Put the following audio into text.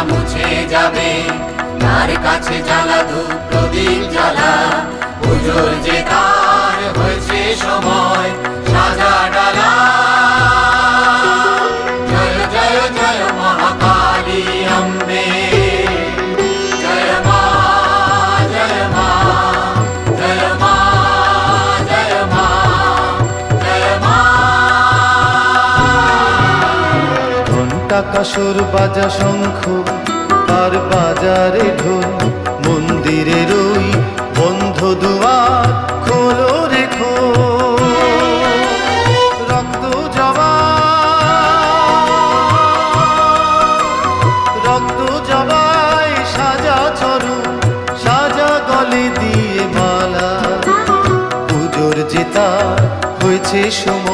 মুছে যাবে, তার কাছে জ্বালা ধূপ প্রদীপ জ্বালা। পুজোর যে তার হয়েছে সময়, সাজা ডালা। জয় জয় জয় মহাকালী অম্বে, জয় মা জয় মা জয় মা জয় মা জয় মা। ঘণ্টা কাসর বাজা শঙ্খ আর বাজারে ঢোল, মন্দিরের ওই বন্ধ দুয়ার খোলো রেখো। রক্ত জবাই সাজা চরণ, সাজা গলে দিয়ে মালা। পুজোর জেতা হয়েছে সময়।